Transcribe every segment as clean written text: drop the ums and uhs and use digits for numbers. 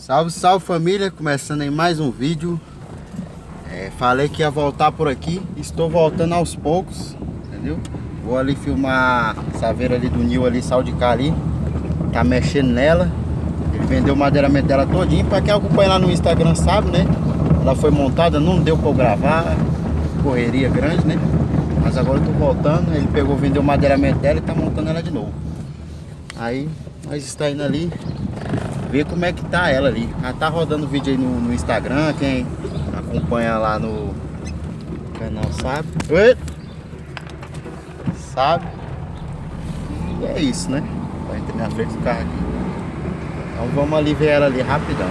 Salve, salve família, começando em mais um vídeo. Falei que ia voltar por aqui, estou voltando aos poucos, entendeu? Vou ali filmar a saveira ali do Nil ali, sal de cá ali. Tá mexendo nela. Ele vendeu o madeiramento dela todinho. Pra quem acompanha lá no Instagram sabe, né? Ela foi montada, não deu pra eu gravar. Correria grande, né? Mas agora eu tô voltando. Ele pegou, vendeu o madeiramento dela e tá montando ela de novo. Aí nós está indo ali ver como é que tá ela ali. Já tá rodando vídeo aí no Instagram. Quem acompanha lá no canal sabe. Oi! Sabe? E é isso, né? Vai entrar na frente do carro aqui. Então vamos ali ver ela ali rapidão.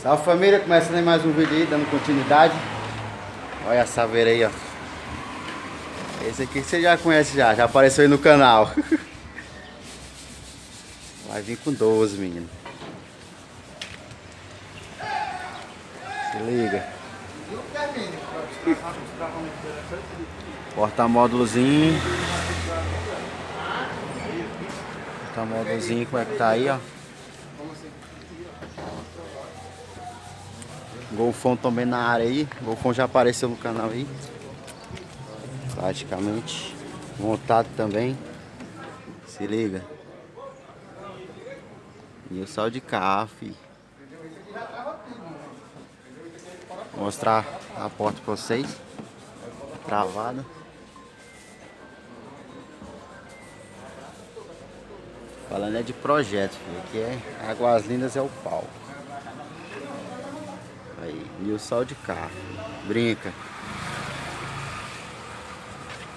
Salve família, começando aí mais um vídeo aí, dando continuidade. Olha a saveira aí, ó. Esse aqui você já conhece já apareceu aí no canal. Vai vir com 12, menino. Se liga. Porta-módulozinho. Porta-módulozinho, como é que tá aí, ó. Golfão também na área aí. Golfão já apareceu no canal aí. Praticamente. Montado também. Se liga. E o sal de cá, fi. Vou mostrar a porta pra vocês. Travada. Falando é de projeto, filho. Aqui é Águas Lindas é o pau. Aí, e o sal de cá. Brinca.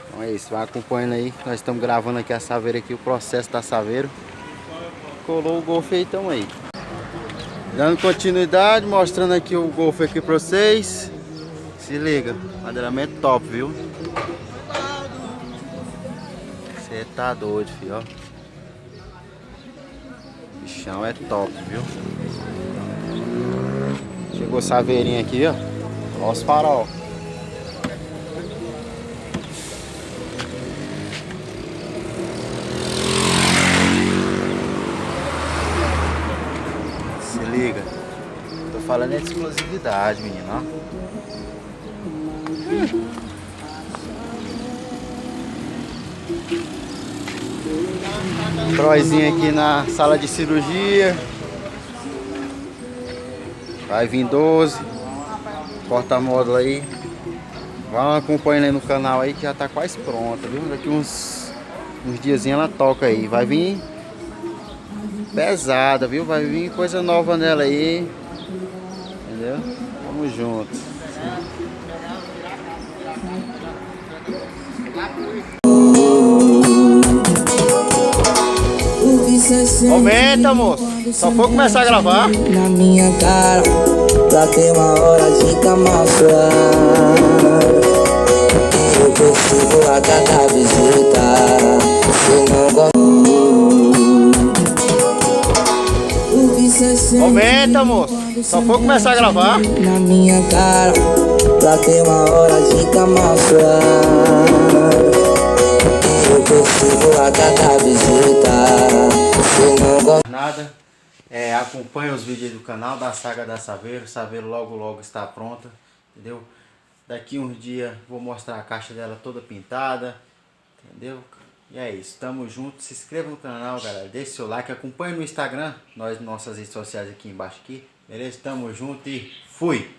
Então é isso, vai acompanhando aí. Nós estamos gravando aqui a saveira aqui, o processo da saveira. Colou o Golf aí, então aí. Dando continuidade, mostrando aqui o Golf aqui pra vocês. Se liga, madeiramento top, viu? Você tá doido, filho, ó. O bichão é top, viu? Chegou saveirinha aqui, ó. Ó os farol. Se liga. Tô falando é de exclusividade, menino, ó. Troizinho aqui na sala de cirurgia. Vai vir 12. Porta-módulo aí. Vão acompanhando aí no canal aí que já tá quase pronta, viu? Daqui uns diazinhos ela toca aí. Vai vir pesada, viu? Vai vir coisa nova nela aí. Entendeu? Vamos juntos. Aumenta, moço. Só for começar a gravar. Na minha cara, pra ter uma hora de camuflar. Eu persigo a cada visita. Se não gosta. Aumenta, moço. Só for começar a gravar. Na minha cara, pra ter uma hora de camuflar. Eu persigo a cada visita. Se não gosta. Nada. Acompanha os vídeos aí do canal da saga da Saveiro. Saveiro logo está pronta, entendeu? Daqui uns dias vou mostrar a caixa dela toda pintada, entendeu? E é isso, tamo junto. Se inscreva no canal, galera, deixe seu like, acompanhe no Instagram, nossas redes sociais aqui embaixo aqui, beleza? Tamo junto e fui!